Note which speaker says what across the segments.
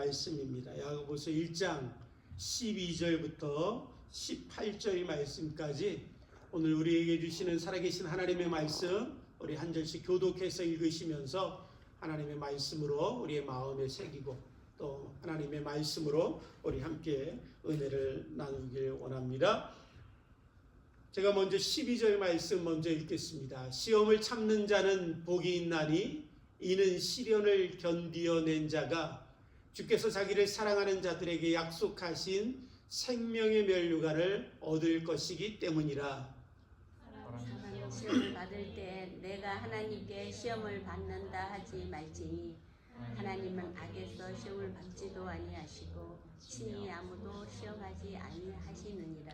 Speaker 1: 말씀입니다. 야고보서 1장 12절부터 18절 말씀까지 오늘 우리에게 주시는 살아계신 하나님의 말씀, 우리 한 절씩 교독해서 읽으시면서 하나님의 말씀으로 우리의 마음에 새기고 또 하나님의 말씀으로 우리 함께 은혜를 나누길 원합니다. 제가 먼저 12절 말씀 먼저 읽겠습니다. 시험을 참는 자는 복이 있나니 이는 시련을 견디어낸 자가 주께서 자기를 사랑하는 자들에게 약속하신 생명의 면류관을 얻을 것이기 때문이라.
Speaker 2: 사람은 시험을 받을 때 내가 하나님께 시험을 받는다 하지 말지니 하나님은 악에서 시험을 받지도 아니하시고 친히 아무도 시험하지 아니하시느니라.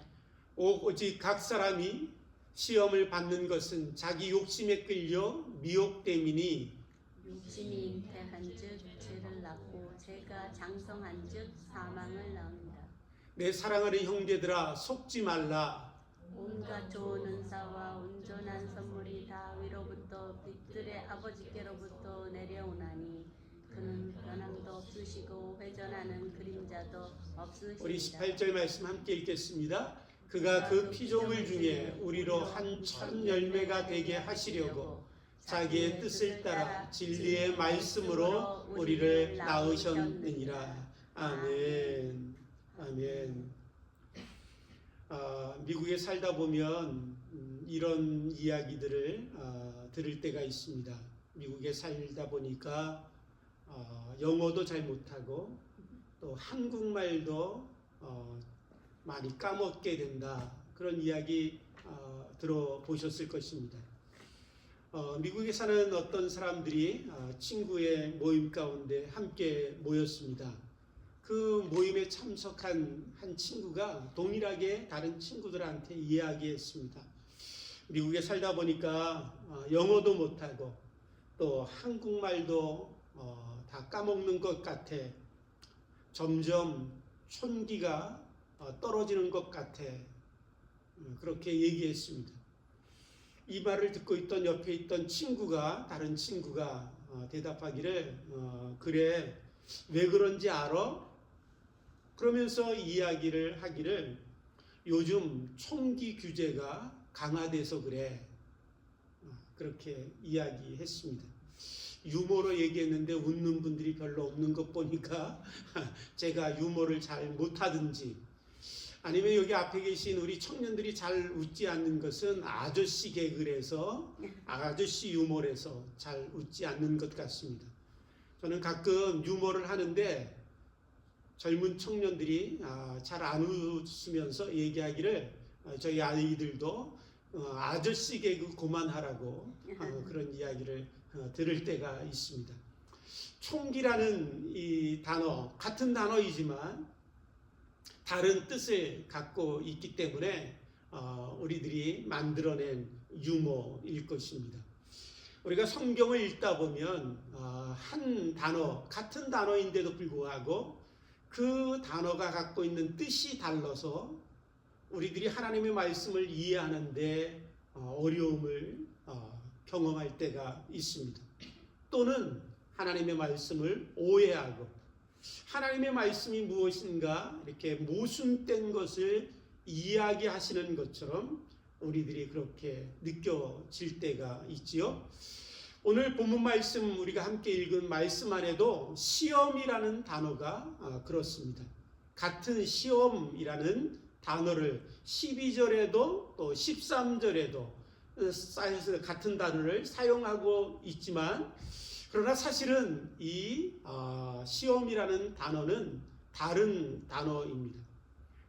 Speaker 1: 오직 각 사람이 시험을 받는 것은 자기 욕심에 끌려 미혹됨이니
Speaker 2: 욕심이 잉태한즉 죄를 낳고 죄가 장성한즉 사망을 낳는다.
Speaker 1: 내 사랑하는 형제들아 속지 말라.
Speaker 2: 온갖 좋은 은사와 온전한 선물이 다 위로부터 빛들의 아버지께로부터 내려오나니 그는 변함도 없으시고 회전하는 그림자도 없으시니라.
Speaker 1: 우리 18절 말씀 함께 읽겠습니다. 그가 그 피조물 중에 우리로 한 천 열매가 되게 하시려고 자기의 뜻을 따라 진리의 말씀으로 우리를 낳으셨느니라. 아멘. 아멘. 미국에 살다 보면 이런 이야기들을 들을 때가 있습니다. 미국에 살다 보니까 영어도 잘 못하고 또 한국말도 많이 까먹게 된다. 그런 이야기 들어보셨을 것입니다. 미국에 사는 어떤 사람들이 친구의 모임 가운데 함께 모였습니다. 그 모임에 참석한 한 친구가 동일하게 다른 친구들한테 이야기했습니다. 미국에 살다 보니까 영어도 못하고 또 한국말도 다 까먹는 것 같아. 점점 촌기가 떨어지는 것 같아. 그렇게 얘기했습니다. 이 말을 듣고 있던 옆에 있던 친구가, 다른 친구가 대답하기를 그래, 왜 그런지 알아? 그러면서 이야기를 하기를 요즘 총기 규제가 강화돼서 그래. 그렇게 이야기했습니다. 유머로 얘기했는데 웃는 분들이 별로 없는 것 보니까 제가 유머를 잘 못하든지 아니면 여기 앞에 계신 우리 청년들이 잘 웃지 않는 것은 아저씨 개그래서 아저씨 유머래서 잘 웃지 않는 것 같습니다. 저는 가끔 유머를 하는데 젊은 청년들이 잘 안 웃으면서 얘기하기를 저희 아이들도 아저씨 개그 그만하라고 그런 이야기를 들을 때가 있습니다. 총기라는 이 단어, 같은 단어이지만 다른 뜻을 갖고 있기 때문에 우리들이 만들어낸 유머일 것입니다. 우리가 성경을 읽다 보면 한 단어, 같은 단어인데도 불구하고 그 단어가 갖고 있는 뜻이 달라서 우리들이 하나님의 말씀을 이해하는데 어려움을 경험할 때가 있습니다. 또는 하나님의 말씀을 오해하고 하나님의 말씀이 무엇인가 이렇게 모순된 것을 이야기하시는 것처럼 우리들이 그렇게 느껴질 때가 있지요. 오늘 본문 말씀 우리가 함께 읽은 말씀 안에도 시험이라는 단어가 그렇습니다. 같은 시험이라는 단어를 12절에도 또 13절에도 같은 단어를 사용하고 있지만 그러나 사실은 이 시험이라는 단어는 다른 단어입니다.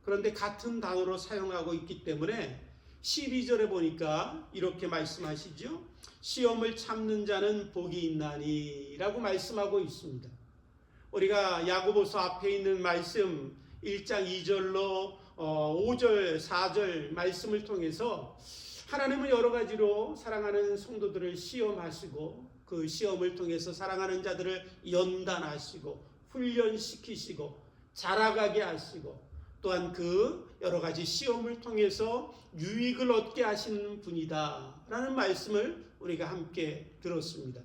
Speaker 1: 그런데 같은 단어로 사용하고 있기 때문에 12절에 보니까 이렇게 말씀하시죠. 시험을 참는 자는 복이 있나니 라고 말씀하고 있습니다. 우리가 야고보서 앞에 있는 말씀 1장 2절로 5절 4절 말씀을 통해서 하나님은 여러 가지로 사랑하는 성도들을 시험하시고 그 시험을 통해서 사랑하는 자들을 연단하시고 훈련시키시고 자라가게 하시고 또한 그 여러 가지 시험을 통해서 유익을 얻게 하시는 분이다 라는 말씀을 우리가 함께 들었습니다.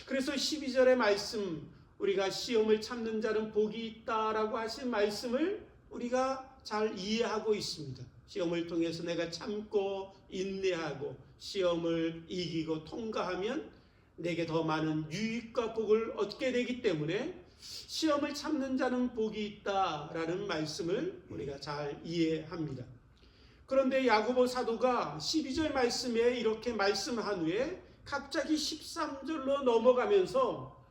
Speaker 1: 그래서 12절의 말씀 우리가 시험을 참는 자는 복이 있다라고 하신 말씀을 우리가 잘 이해하고 있습니다. 시험을 통해서 내가 참고 인내하고 시험을 이기고 통과하면 내게 더 많은 유익과 복을 얻게 되기 때문에 시험을 참는 자는 복이 있다라는 말씀을 우리가 잘 이해합니다. 그런데 야고보 사도가 12절 말씀에 이렇게 말씀한 후에 갑자기 13절로 넘어가면서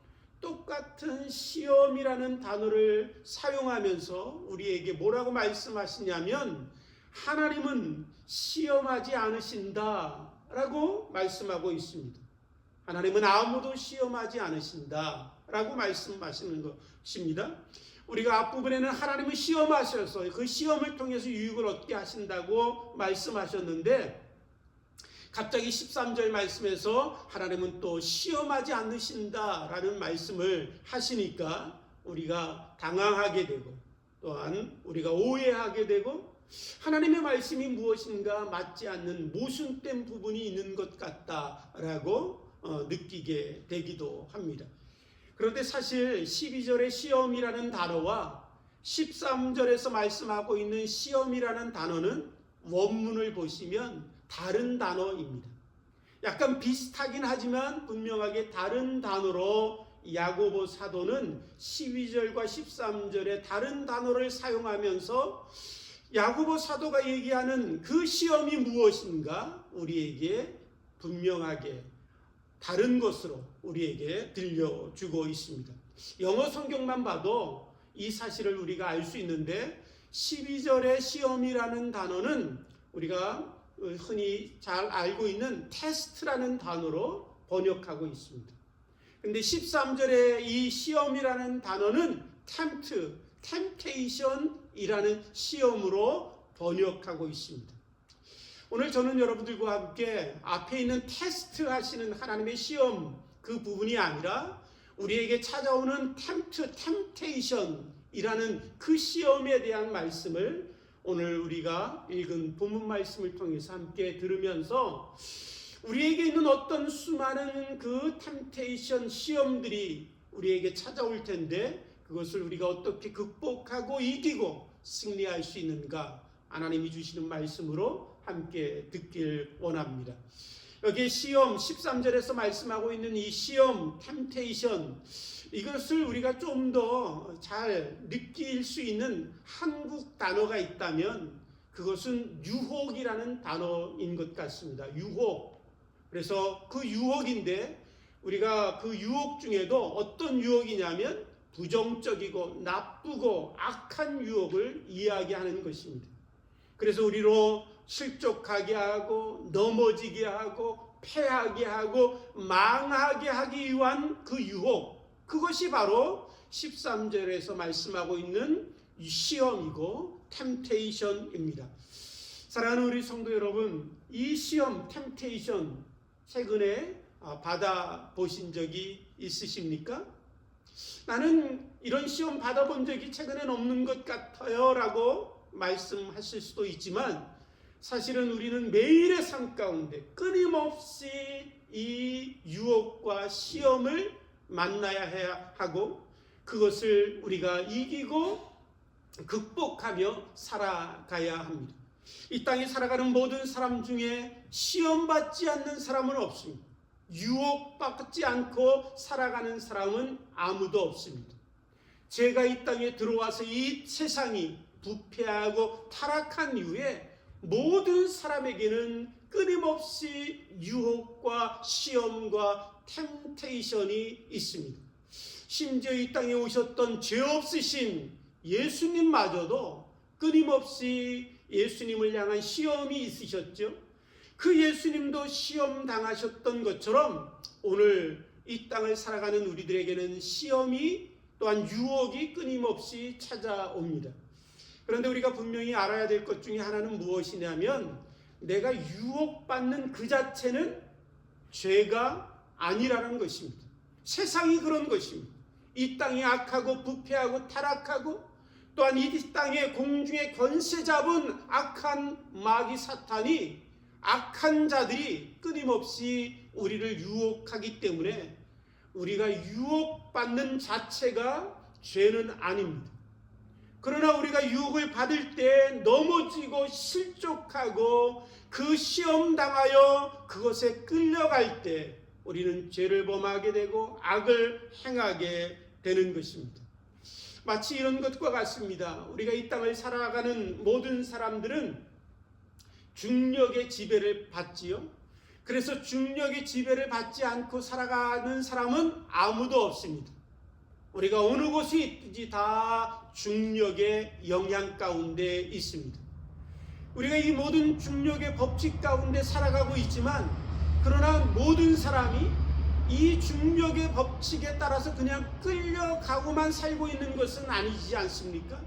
Speaker 1: 똑같은 시험이라는 단어를 사용하면서 우리에게 뭐라고 말씀하시냐면 하나님은 시험하지 않으신다 라고 말씀하고 있습니다. 하나님은 아무도 시험하지 않으신다 라고 말씀하시는 것입니다. 우리가 앞부분에는 하나님은 시험하셔서 그 시험을 통해서 유익을 얻게 하신다고 말씀하셨는데 갑자기 13절 말씀에서 하나님은 또 시험하지 않으신다라는 말씀을 하시니까 우리가 당황하게 되고 또한 우리가 오해하게 되고 하나님의 말씀이 무엇인가 맞지 않는 모순된 부분이 있는 것 같다라고 느끼게 되기도 합니다. 그런데 사실 12절의 시험이라는 단어와 13절에서 말씀하고 있는 시험이라는 단어는 원문을 보시면 다른 단어입니다. 약간 비슷하긴 하지만 분명하게 다른 단어로 야고보 사도는 12절과 13절에 다른 단어를 사용하면서 야고보 사도가 얘기하는 그 시험이 무엇인가 우리에게 분명하게 다른 것으로 우리에게 들려주고 있습니다. 영어 성경만 봐도 이 사실을 우리가 알 수 있는데 12절의 시험이라는 단어는 우리가 흔히 잘 알고 있는 테스트라는 단어로 번역하고 있습니다. 근데 13절의 이 시험이라는 단어는 temptation이라는 시험으로 번역하고 있습니다. 오늘 저는 여러분들과 함께 앞에 있는 테스트 하시는 하나님의 시험 그 부분이 아니라 우리에게 찾아오는 temptation이라는 그 시험에 대한 말씀을 오늘 우리가 읽은 본문 말씀을 통해서 함께 들으면서 우리에게 있는 어떤 수많은 그 템테이션 시험들이 우리에게 찾아올 텐데 그것을 우리가 어떻게 극복하고 이기고 승리할 수 있는가 하나님이 주시는 말씀으로 함께 듣길 원합니다. 여기 시험 13절에서 말씀하고 있는 이 시험 템테이션 이것을 우리가 좀 더 잘 느낄 수 있는 한국 단어가 있다면 그것은 유혹이라는 단어인 것 같습니다. 유혹. 그래서 그 유혹인데 우리가 그 유혹 중에도 어떤 유혹이냐면 부정적이고 나쁘고 악한 유혹을 이야기하는 것입니다. 그래서 우리로 실족하게 하고 넘어지게 하고 패하게 하고 망하게 하기 위한 그 유혹 그것이 바로 13절에서 말씀하고 있는 시험이고 템테이션입니다. 사랑하는 우리 성도 여러분, 이 시험 템테이션 최근에 받아보신 적이 있으십니까? 나는 이런 시험 받아본 적이 최근엔 없는 것 같아요 라고 말씀하실 수도 있지만 사실은 우리는 매일의 삶 가운데 끊임없이 이 유혹과 시험을 만나야 해야 하고 그것을 우리가 이기고 극복하며 살아가야 합니다. 이 땅에 살아가는 모든 사람 중에 시험받지 않는 사람은 없습니다. 유혹받지 않고 살아가는 사람은 아무도 없습니다. 제가 이 땅에 들어와서 이 세상이 부패하고 타락한 이후에 모든 사람에게는 끊임없이 유혹과 시험과 템테이션이 있습니다. 심지어 이 땅에 오셨던 죄 없으신 예수님마저도 끊임없이 예수님을 향한 시험이 있으셨죠. 그 예수님도 시험 당하셨던 것처럼 오늘 이 땅을 살아가는 우리들에게는 시험이 또한 유혹이 끊임없이 찾아옵니다. 그런데 우리가 분명히 알아야 될 것 중에 하나는 무엇이냐면 내가 유혹받는 그 자체는 죄가 아니라는 것입니다. 세상이 그런 것입니다. 이 땅이 악하고 부패하고 타락하고 또한 이 땅의 공중의 권세 잡은 악한 마귀 사탄이 악한 자들이 끊임없이 우리를 유혹하기 때문에 우리가 유혹받는 자체가 죄는 아닙니다. 그러나 우리가 유혹을 받을 때 넘어지고 실족하고 그 시험 당하여 그것에 끌려갈 때 우리는 죄를 범하게 되고 악을 행하게 되는 것입니다. 마치 이런 것과 같습니다. 우리가 이 땅을 살아가는 모든 사람들은 중력의 지배를 받지요. 그래서 중력의 지배를 받지 않고 살아가는 사람은 아무도 없습니다. 우리가 어느 곳에 있든지 다 중력의 영향 가운데 있습니다. 우리가 이 모든 중력의 법칙 가운데 살아가고 있지만, 그러나 모든 사람이 이 중력의 법칙에 따라서 그냥 끌려가고만 살고 있는 것은 아니지 않습니까?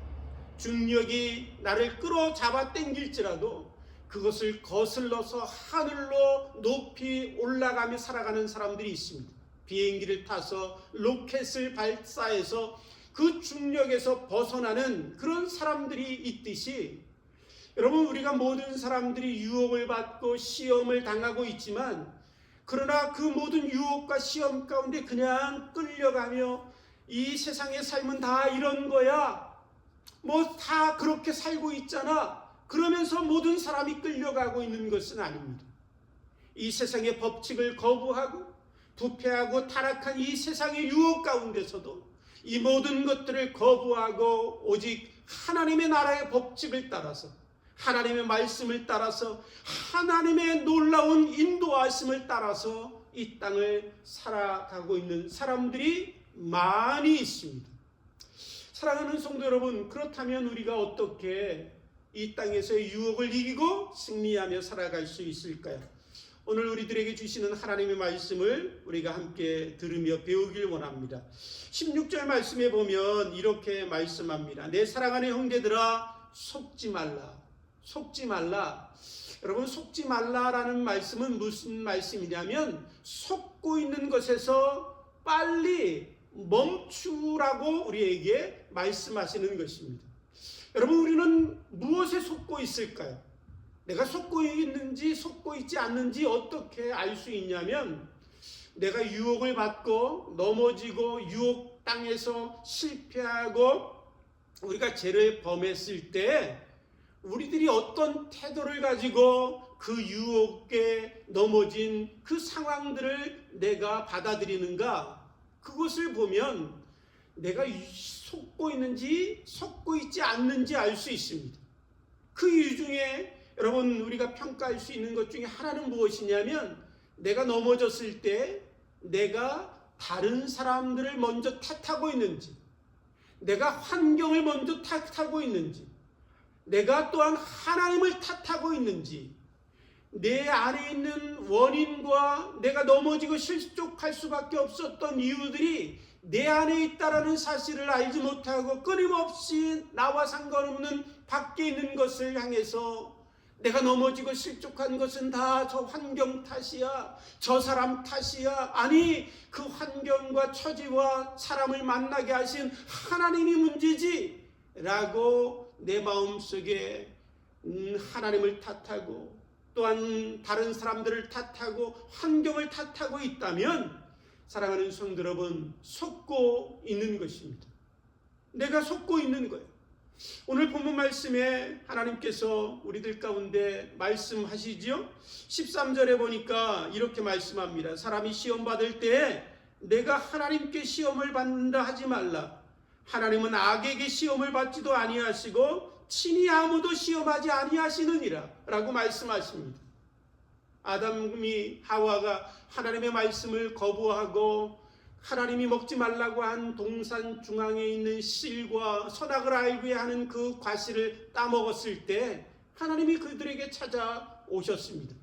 Speaker 1: 중력이 나를 끌어잡아 당길지라도 그것을 거슬러서 하늘로 높이 올라가며 살아가는 사람들이 있습니다. 비행기를 타서 로켓을 발사해서 그 중력에서 벗어나는 그런 사람들이 있듯이, 여러분, 우리가 모든 사람들이 유혹을 받고 시험을 당하고 있지만, 그러나 그 모든 유혹과 시험 가운데 그냥 끌려가며 이 세상의 삶은 다 이런 거야, 뭐 다 그렇게 살고 있잖아, 그러면서 모든 사람이 끌려가고 있는 것은 아닙니다. 이 세상의 법칙을 거부하고 부패하고 타락한 이 세상의 유혹 가운데서도 이 모든 것들을 거부하고 오직 하나님의 나라의 법칙을 따라서, 하나님의 말씀을 따라서, 하나님의 놀라운 인도하심을 따라서 이 땅을 살아가고 있는 사람들이 많이 있습니다. 사랑하는 성도 여러분, 그렇다면 우리가 어떻게 이 땅에서의 유혹을 이기고 승리하며 살아갈 수 있을까요? 오늘 우리들에게 주시는 하나님의 말씀을 우리가 함께 들으며 배우길 원합니다. 16절 말씀에 보면 이렇게 말씀합니다. 내 사랑하는 형제들아, 속지 말라. 속지 말라. 여러분, 속지 말라라는 말씀은 무슨 말씀이냐면, 속고 있는 것에서 빨리 멈추라고 우리에게 말씀하시는 것입니다. 여러분, 우리는 무엇에 속고 있을까요? 내가 속고 있는지 속고 있지 않는지 어떻게 알 수 있냐면, 내가 유혹을 받고 넘어지고 유혹 땅에서 실패하고 우리가 죄를 범했을 때 우리들이 어떤 태도를 가지고 그 유혹에 넘어진 그 상황들을 내가 받아들이는가, 그것을 보면 내가 속고 있는지 속고 있지 않는지 알 수 있습니다. 그 이유 중에 여러분, 우리가 평가할 수 있는 것 중에 하나는 무엇이냐면, 내가 넘어졌을 때 내가 다른 사람들을 먼저 탓하고 있는지, 내가 환경을 먼저 탓하고 있는지, 내가 또한 하나님을 탓하고 있는지, 내 안에 있는 원인과 내가 넘어지고 실족할 수밖에 없었던 이유들이 내 안에 있다라는 사실을 알지 못하고 끊임없이 나와 상관없는 밖에 있는 것을 향해서 내가 넘어지고 실족한 것은 다 저 환경 탓이야, 저 사람 탓이야, 아니 그 환경과 처지와 사람을 만나게 하신 하나님이 문제지 라고 내 마음속에 하나님을 탓하고 또한 다른 사람들을 탓하고 환경을 탓하고 있다면, 사랑하는 성도 여러분, 속고 있는 것입니다. 내가 속고 있는 거예요. 오늘 본문 말씀에 하나님께서 우리들 가운데 말씀하시지요. 13절에 보니까 이렇게 말씀합니다. 사람이 시험 받을 때에 내가 하나님께 시험을 받는다 하지 말라. 하나님은 악에게 시험을 받지도 아니하시고 친히 아무도 시험하지 아니하시느니라 라고 말씀하십니다. 아담이 하와가 하나님의 말씀을 거부하고 하나님이 먹지 말라고 한 동산 중앙에 있는 실과 선악을 알게 하는 그 과실을 따먹었을 때 하나님이 그들에게 찾아오셨습니다.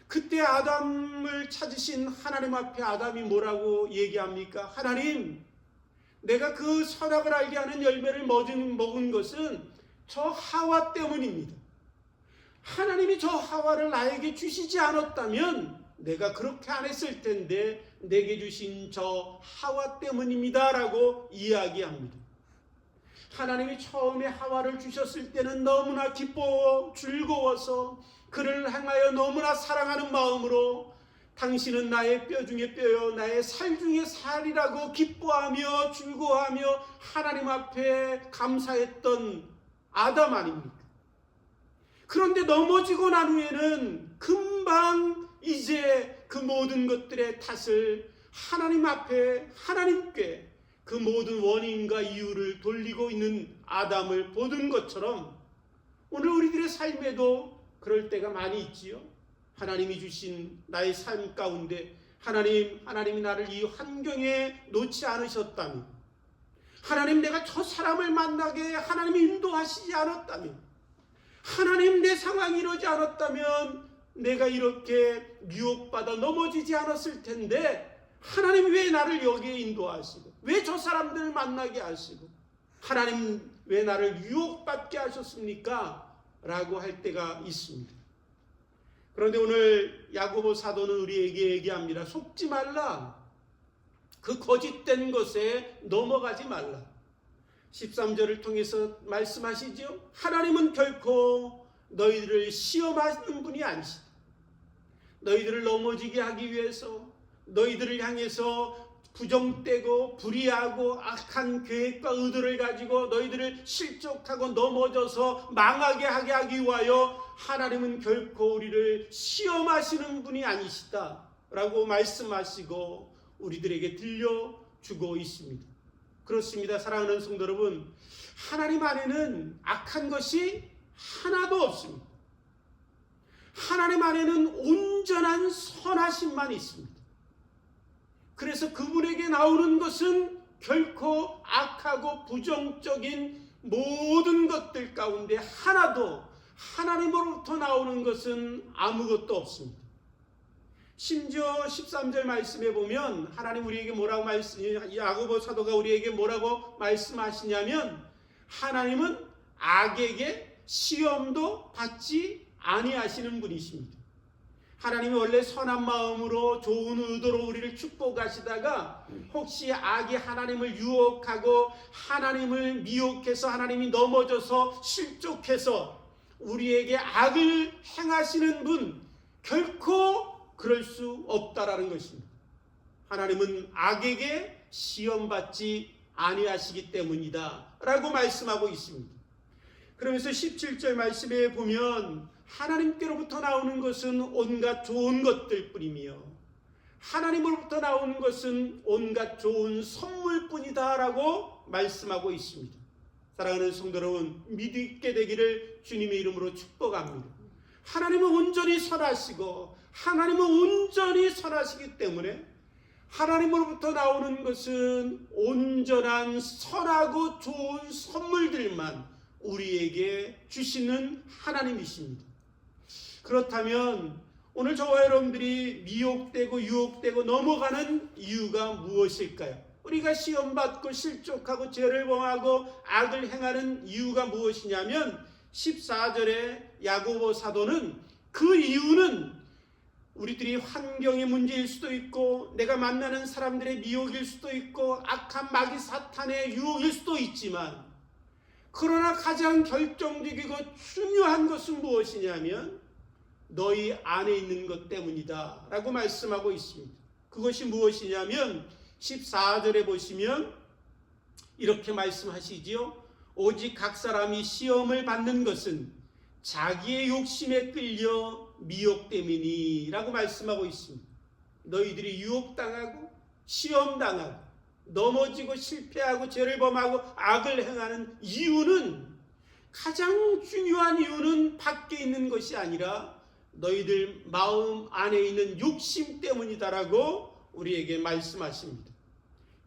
Speaker 1: 그때 아담을 찾으신 하나님 앞에 아담이 뭐라고 얘기합니까? 하나님, 내가 그 선악을 알게 하는 열매를 먹은 것은 저 하와 때문입니다. 하나님이 저 하와를 나에게 주시지 않았다면 내가 그렇게 안 했을 텐데 내게 주신 저 하와 때문입니다 라고 이야기합니다. 하나님이 처음에 하와를 주셨을 때는 너무나 기뻐 즐거워서 그를 향하여 너무나 사랑하는 마음으로 당신은 나의 뼈 중에 뼈요 나의 살 중에 살이라고 기뻐하며 즐거워하며 하나님 앞에 감사했던 아담 아닙니까? 그런데 넘어지고 난 후에는 금방 이제 그 모든 것들의 탓을 하나님 앞에 하나님께 그 모든 원인과 이유를 돌리고 있는 아담을 보는 것처럼 오늘 우리들의 삶에도 그럴 때가 많이 있지요. 하나님이 주신 나의 삶 가운데 하나님이 나를 이 환경에 놓지 않으셨다면, 하나님 내가 저 사람을 만나게 하나님이 인도하시지 않았다면, 하나님 내 상황이 이러지 않았다면 내가 이렇게 유혹받아 넘어지지 않았을 텐데 하나님 왜 나를 여기에 인도하시고 왜 저 사람들을 만나게 하시고 하나님 왜 나를 유혹받게 하셨습니까? 라고 할 때가 있습니다. 그런데 오늘 야고보 사도는 우리에게 얘기합니다. 속지 말라. 그 거짓된 것에 넘어가지 말라. 13절을 통해서 말씀하시죠. 하나님은 결코 너희들을 시험하는 분이 아니시다. 너희들을 넘어지게 하기 위해서, 너희들을 향해서 부정되고 불의하고 악한 계획과 의도를 가지고 너희들을 실족하고 넘어져서 망하게 하게 하기 위하여 하나님은 결코 우리를 시험하시는 분이 아니시다 라고 말씀하시고 우리들에게 들려주고 있습니다. 그렇습니다. 사랑하는 성도 여러분, 하나님 안에는 악한 것이 하나도 없습니다. 하나님 안에는 온전한 선하심만 있습니다. 그래서 그분에게 나오는 것은 결코 악하고 부정적인 모든 것들 가운데 하나도 하나님으로부터 나오는 것은 아무것도 없습니다. 심지어 13절 말씀에 보면 하나님 우리에게 뭐라고 야고보 사도가 우리에게 뭐라고 말씀하시냐면 하나님은 악에게 시험도 받지 아니하시는 분이십니다. 하나님이 원래 선한 마음으로 좋은 의도로 우리를 축복하시다가 혹시 악이 하나님을 유혹하고 하나님을 미혹해서 하나님이 넘어져서 실족해서 우리에게 악을 행하시는 분 결코 그럴 수 없다라는 것입니다. 하나님은 악에게 시험받지 아니하시기 때문이다 라고 말씀하고 있습니다. 그러면서 17절 말씀에 보면 하나님께로부터 나오는 것은 온갖 좋은 것들 뿐이며 하나님으로부터 나오는 것은 온갖 좋은 선물뿐이다 라고 말씀하고 있습니다. 사랑하는 성도 여러분, 믿게 되기를 주님의 이름으로 축복합니다. 하나님은 온전히 선하시고 하나님은 온전히 선하시기 때문에 하나님으로부터 나오는 것은 온전한 선하고 좋은 선물들만 우리에게 주시는 하나님이십니다. 그렇다면 오늘 저와 여러분들이 미혹되고 유혹되고 넘어가는 이유가 무엇일까요? 우리가 시험받고 실족하고 죄를 범하고 악을 행하는 이유가 무엇이냐면 14절에 야고보 사도는 그 이유는 우리들이 환경의 문제일 수도 있고 내가 만나는 사람들의 미혹일 수도 있고 악한 마귀 사탄의 유혹일 수도 있지만 그러나 가장 결정적이고 중요한 것은 무엇이냐면 너희 안에 있는 것 때문이다 라고 말씀하고 있습니다. 그것이 무엇이냐면 14절에 보시면 이렇게 말씀하시지요. 오직 각 사람이 시험을 받는 것은 자기의 욕심에 끌려 미혹됨이니 라고 말씀하고 있습니다. 너희들이 유혹당하고 시험당하고 넘어지고 실패하고 죄를 범하고 악을 행하는 이유는 가장 중요한 이유는 밖에 있는 것이 아니라 너희들 마음 안에 있는 욕심 때문이다라고 우리에게 말씀하십니다.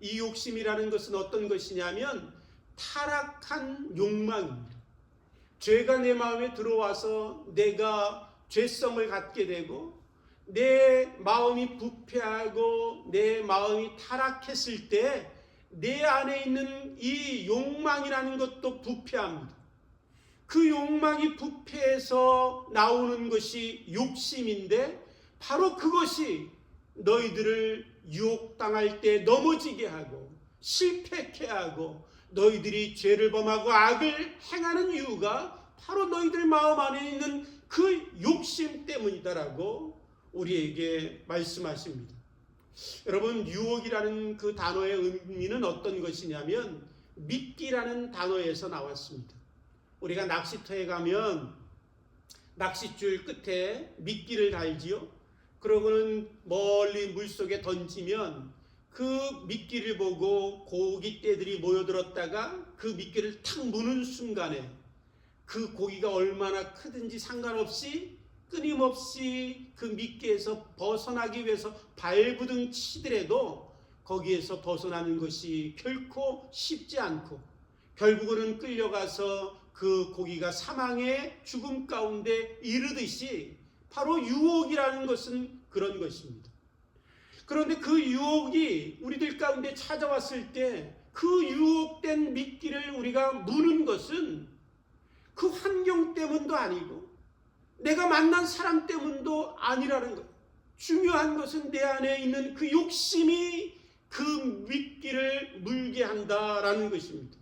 Speaker 1: 이 욕심이라는 것은 어떤 것이냐면 타락한 욕망입니다. 죄가 내 마음에 들어와서 내가 죄성을 갖게 되고 내 마음이 부패하고 내 마음이 타락했을 때 내 안에 있는 이 욕망이라는 것도 부패합니다. 그 욕망이 부패해서 나오는 것이 욕심인데 바로 그것이 너희들을 유혹당할 때 넘어지게 하고 실패케 하고 너희들이 죄를 범하고 악을 행하는 이유가 바로 너희들 마음 안에 있는 그 욕심 때문이다라고 우리에게 말씀하십니다. 여러분, 유혹이라는 그 단어의 의미는 어떤 것이냐면 미끼라는 단어에서 나왔습니다. 우리가 낚시터에 가면 낚싯줄 끝에 미끼를 달지요. 그러고는 멀리 물속에 던지면 그 미끼를 보고 고깃떼들이 모여들었다가 그 미끼를 탁 무는 순간에 그 고기가 얼마나 크든지 상관없이 끊임없이 그 미끼에서 벗어나기 위해서 발부둥 치더라도 거기에서 벗어나는 것이 결코 쉽지 않고 결국은 끌려가서 그 고기가 사망의 죽음 가운데 이르듯이 바로 유혹이라는 것은 그런 것입니다. 그런데 그 유혹이 우리들 가운데 찾아왔을 때 그 유혹된 미끼를 우리가 무는 것은 그 환경 때문도 아니고 내가 만난 사람 때문도 아니라는 것. 중요한 것은 내 안에 있는 그 욕심이 그 미끼를 물게 한다라는 것입니다.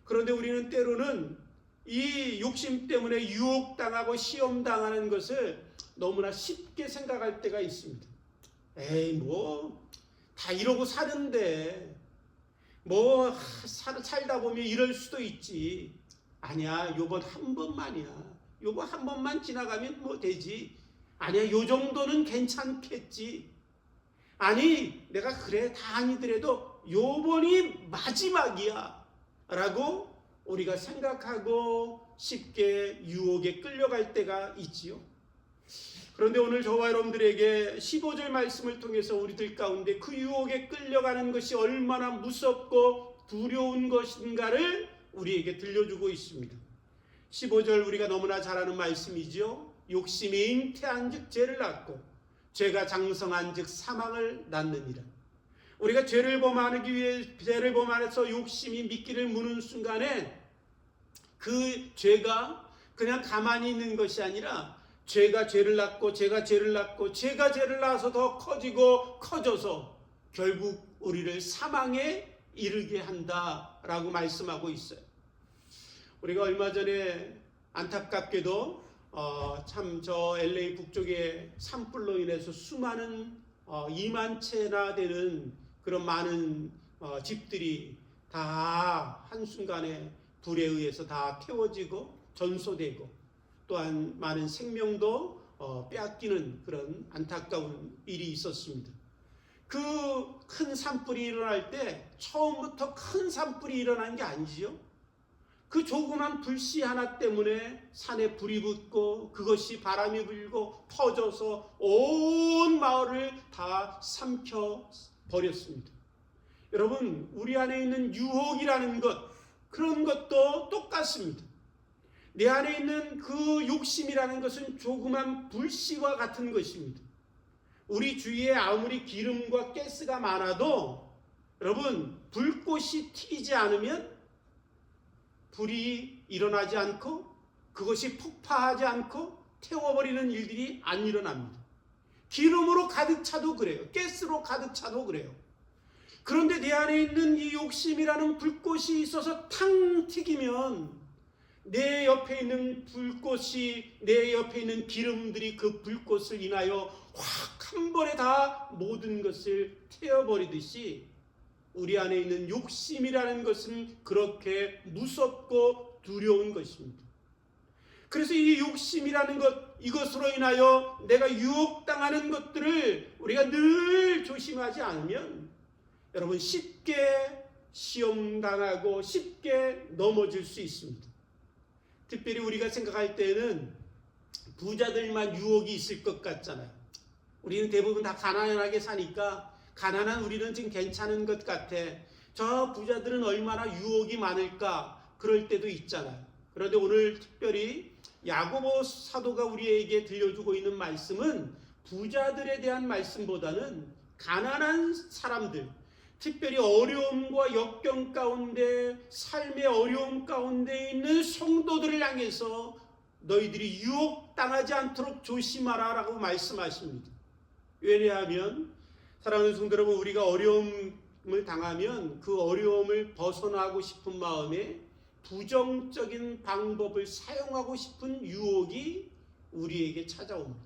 Speaker 1: 그런데 우리는 때로는 이 욕심 때문에 유혹당하고 시험당하는 것을 너무나 쉽게 생각할 때가 있습니다. 에이, 뭐 다 이러고 사는데 뭐 살다 보면 이럴 수도 있지. 아니야, 요번 한 번만이야. 요번 한 번만 지나가면 뭐 되지. 아니야, 요 정도는 괜찮겠지. 아니, 내가 그래 다 아니더라도 요번이 마지막이야 라고 우리가 생각하고 쉽게 유혹에 끌려갈 때가 있지요. 그런데 오늘 저와 여러분들에게 15절 말씀을 통해서 우리들 가운데 그 유혹에 끌려가는 것이 얼마나 무섭고 두려운 것인가를 우리에게 들려주고 있습니다. 15절 우리가 너무나 잘 아는 말씀이죠. 욕심이 잉태한 즉 죄를 낳고 죄가 장성한 즉 사망을 낳느니라. 우리가 죄를 범하기 위해 죄를 범하면서 욕심이 미끼를 무는 순간에 그 죄가 그냥 가만히 있는 것이 아니라 죄가 죄를 낳고 죄가 죄를 낳고 죄가 죄를 낳아서 더 커지고 커져서 결국 우리를 사망에 이르게 한다라고 말씀하고 있어요. 우리가 얼마 전에 안타깝게도 참 저 LA 북쪽의 산불로 인해서 수많은 2만 채나 되는 그런 많은 집들이 다 한순간에 불에 의해서 다 태워지고 전소되고 또한 많은 생명도 빼앗기는 그런 안타까운 일이 있었습니다. 그 큰 산불이 일어날 때 처음부터 큰 산불이 일어난 게 아니지요. 그 조그만 불씨 하나 때문에 산에 불이 붙고 그것이 바람이 불고 터져서 온 마을을 다 삼켜 버렸습니다. 여러분, 우리 안에 있는 유혹이라는 것, 그런 것도 똑같습니다. 내 안에 있는 그 욕심이라는 것은 조그만 불씨와 같은 것입니다. 우리 주위에 아무리 기름과 가스가 많아도 여러분, 불꽃이 튀지 않으면 불이 일어나지 않고 그것이 폭파하지 않고 태워버리는 일들이 안 일어납니다. 기름으로 가득 차도 그래요. 가스로 가득 차도 그래요. 그런데 내 안에 있는 이 욕심이라는 불꽃이 있어서 탕 튀기면 내 옆에 있는 불꽃이, 내 옆에 있는 기름들이 그 불꽃을 인하여 확 한 번에 다 모든 것을 태워버리듯이 우리 안에 있는 욕심이라는 것은 그렇게 무섭고 두려운 것입니다. 그래서 이 욕심이라는 것, 이것으로 인하여 내가 유혹당하는 것들을 우리가 늘 조심하지 않으면 여러분 쉽게 시험당하고 쉽게 넘어질 수 있습니다. 특별히 우리가 생각할 때는 부자들만 유혹이 있을 것 같잖아요. 우리는 대부분 다 가난하게 사니까 가난한 우리는 지금 괜찮은 것 같아. 저 부자들은 얼마나 유혹이 많을까 그럴 때도 있잖아요. 그런데 오늘 특별히 야고보 사도가 우리에게 들려주고 있는 말씀은 부자들에 대한 말씀보다는 가난한 사람들, 특별히 어려움과 역경 가운데 삶의 어려움 가운데 있는 성도들을 향해서 너희들이 유혹당하지 않도록 조심하라 라고 말씀하십니다. 왜냐하면 사랑하는 성도 여러분, 우리가 어려움을 당하면 그 어려움을 벗어나고 싶은 마음에 부정적인 방법을 사용하고 싶은 유혹이 우리에게 찾아옵니다.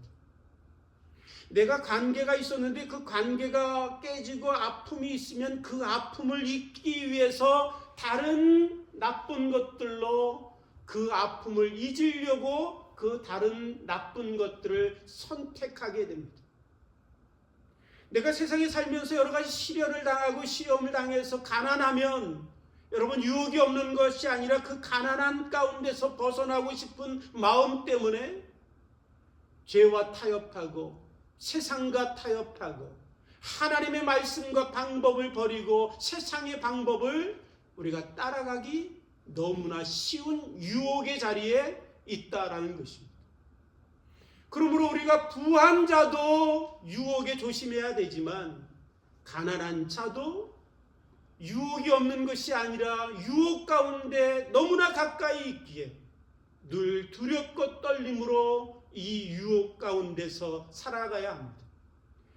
Speaker 1: 내가 관계가 있었는데 그 관계가 깨지고 아픔이 있으면 그 아픔을 잊기 위해서 다른 나쁜 것들로 그 아픔을 잊으려고 그 다른 나쁜 것들을 선택하게 됩니다. 내가 세상에 살면서 여러 가지 시련을 당하고 시험을 당해서 가난하면 여러분 유혹이 없는 것이 아니라 그 가난한 가운데서 벗어나고 싶은 마음 때문에 죄와 타협하고 세상과 타협하고 하나님의 말씀과 방법을 버리고 세상의 방법을 우리가 따라가기 너무나 쉬운 유혹의 자리에 있다라는 것입니다. 그러므로 우리가 부한 자도 유혹에 조심해야 되지만 가난한 자도 유혹이 없는 것이 아니라 유혹 가운데 너무나 가까이 있기에 늘 두렵고 떨림으로 이 유혹 가운데서 살아가야 합니다.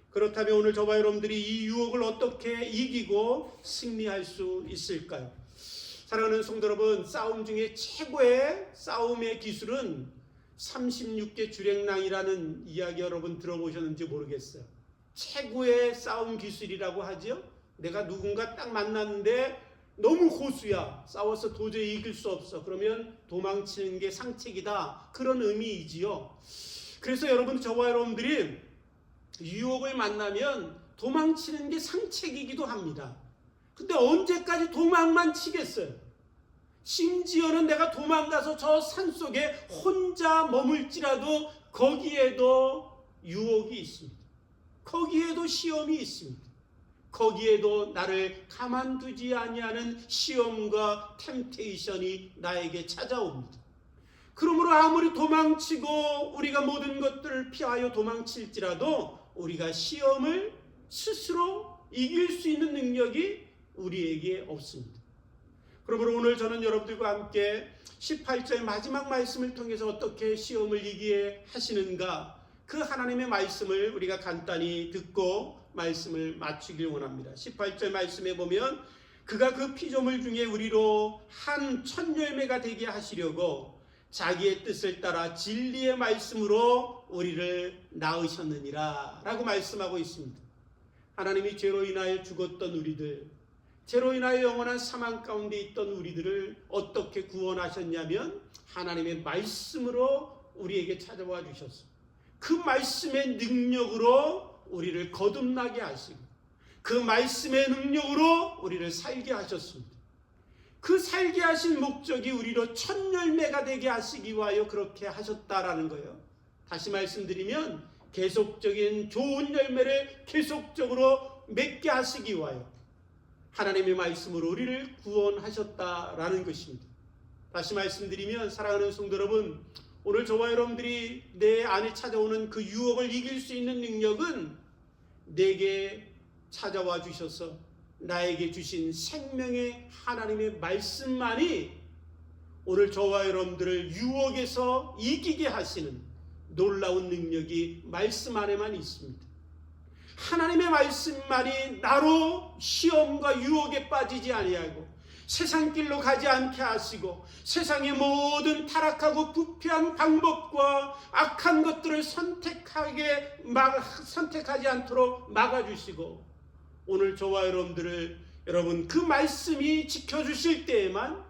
Speaker 1: 그렇다면 오늘 저와 여러분들이 이 유혹을 어떻게 이기고 승리할 수 있을까요? 사랑하는 성도 여러분, 싸움 중에 최고의 싸움의 기술은 36개 주랭랑이라는 이야기 여러분 들어보셨는지 모르겠어요. 최고의 싸움 기술이라고 하죠. 내가 누군가 딱 만났는데 너무 고수야. 싸워서 도저히 이길 수 없어. 그러면 도망치는 게 상책이다. 그런 의미이지요. 그래서 여러분, 저와 여러분들이 유혹을 만나면 도망치는 게 상책이기도 합니다. 근데 언제까지 도망만 치겠어요? 심지어는 내가 도망가서 저 산속에 혼자 머물지라도 거기에도 유혹이 있습니다. 거기에도 시험이 있습니다. 거기에도 나를 가만두지 아니하는 시험과 템테이션이 나에게 찾아옵니다. 그러므로 아무리 도망치고 우리가 모든 것들을 피하여 도망칠지라도 우리가 시험을 스스로 이길 수 있는 능력이 우리에게 없습니다. 그러므로 오늘 저는 여러분들과 함께 18절 마지막 말씀을 통해서 어떻게 시험을 이기게 하시는가, 그 하나님의 말씀을 우리가 간단히 듣고 말씀을 마치길 원합니다. 18절 말씀에 보면 그가 그 피조물 중에 우리로 한 첫 열매가 되게 하시려고 자기의 뜻을 따라 진리의 말씀으로 우리를 낳으셨느니라 라고 말씀하고 있습니다. 하나님이 죄로 인하여 죽었던 우리들, 죄로 인하여 영원한 사망 가운데 있던 우리들을 어떻게 구원하셨냐면 하나님의 말씀으로 우리에게 찾아와 주셨습니다. 그 말씀의 능력으로 우리를 거듭나게 하시고 그 말씀의 능력으로 우리를 살게 하셨습니다. 그 살게 하신 목적이 우리로 첫 열매가 되게 하시기 위하여 그렇게 하셨다라는 거예요. 다시 말씀드리면 계속적인 좋은 열매를 계속적으로 맺게 하시기 위하여 하나님의 말씀으로 우리를 구원하셨다라는 것입니다. 다시 말씀드리면 사랑하는 성도 여러분, 오늘 저와 여러분들이 내 안에 찾아오는 그 유혹을 이길 수 있는 능력은 내게 찾아와 주셔서 나에게 주신 생명의 하나님의 말씀만이 오늘 저와 여러분들을 유혹에서 이기게 하시는 놀라운 능력이 말씀 안에만 있습니다. 하나님의 말씀만이 나로 시험과 유혹에 빠지지 아니하고 세상 길로 가지 않게 하시고 세상의 모든 타락하고 부패한 방법과 악한 것들을 선택하지 않도록 막아주시고 오늘 저와 여러분 그 말씀이 지켜주실 때에만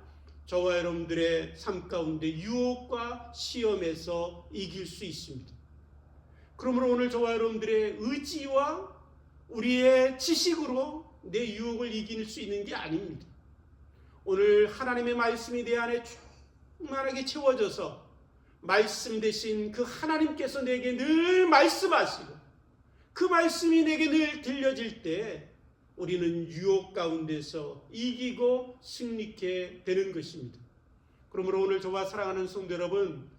Speaker 1: 저와 여러분들의 삶 가운데 유혹과 시험에서 이길 수 있습니다. 그러므로 오늘 저와 여러분들의 의지와 우리의 지식으로 내 유혹을 이길 수 있는 게 아닙니다. 오늘 하나님의 말씀이 내 안에 충만하게 채워져서 말씀 대신 그 하나님께서 내게 늘 말씀하시고 그 말씀이 내게 늘 들려질 때 우리는 유혹 가운데서 이기고 승리케 되는 것입니다. 그러므로 오늘 저와 사랑하는 성도 여러분,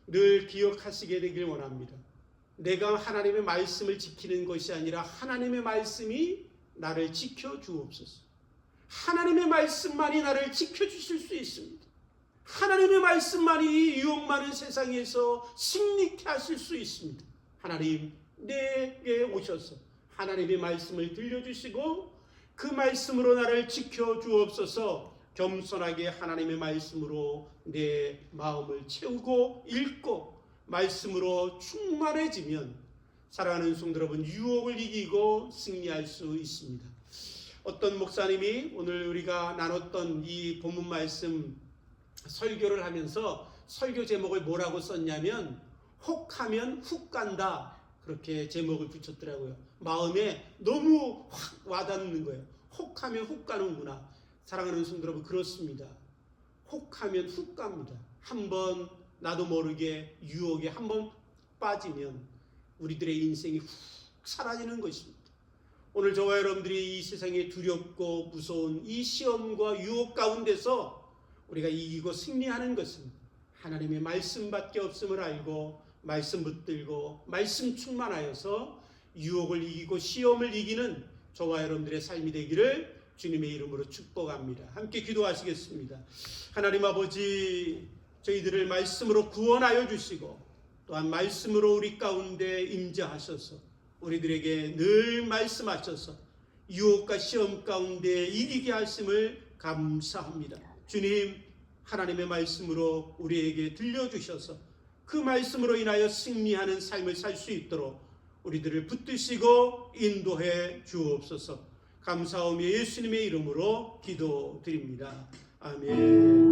Speaker 1: 늘 기억하시게 되길 원합니다. 내가 하나님의 말씀을 지키는 것이 아니라 하나님의 말씀이 나를 지켜주옵소서. 하나님의 말씀만이 나를 지켜주실 수 있습니다. 하나님의 말씀만이 이 유혹 많은 세상에서 승리케 하실 수 있습니다. 하나님 내게 오셔서 하나님의 말씀을 들려주시고 그 말씀으로 나를 지켜주옵소서. 겸손하게 하나님의 말씀으로 내 마음을 채우고 읽고 말씀으로 충만해지면 사랑하는 성도 여러분, 유혹을 이기고 승리할 수 있습니다. 어떤 목사님이 오늘 우리가 나눴던 이 본문 말씀 설교를 하면서 설교 제목을 뭐라고 썼냐면 혹하면 훅 간다, 그렇게 제목을 붙였더라고요. 마음에 너무 확 와닿는 거예요. 혹하면 훅 가는구나. 사랑하는 성도 여러분, 그렇습니다. 혹하면 훅 갑니다. 한번 나도 모르게 유혹에 한번 빠지면 우리들의 인생이 훅 사라지는 것입니다. 오늘 저와 여러분들이 이 세상에 두렵고 무서운 이 시험과 유혹 가운데서 우리가 이기고 승리하는 것은 하나님의 말씀밖에 없음을 알고 말씀 붙들고 말씀 충만하여서 유혹을 이기고 시험을 이기는 저와 여러분들의 삶이 되기를 주님의 이름으로 축복합니다. 함께 기도하시겠습니다. 하나님 아버지, 저희들을 말씀으로 구원하여 주시고 또한 말씀으로 우리 가운데 임재하셔서 우리들에게 늘 말씀하셔서 유혹과 시험 가운데 이기게 하심을 감사합니다. 주님, 하나님의 말씀으로 우리에게 들려주셔서 그 말씀으로 인하여 승리하는 삶을 살 수 있도록 우리들을 붙드시고 인도해 주옵소서. 감사하며 예수님의 이름으로 기도드립니다. 아멘.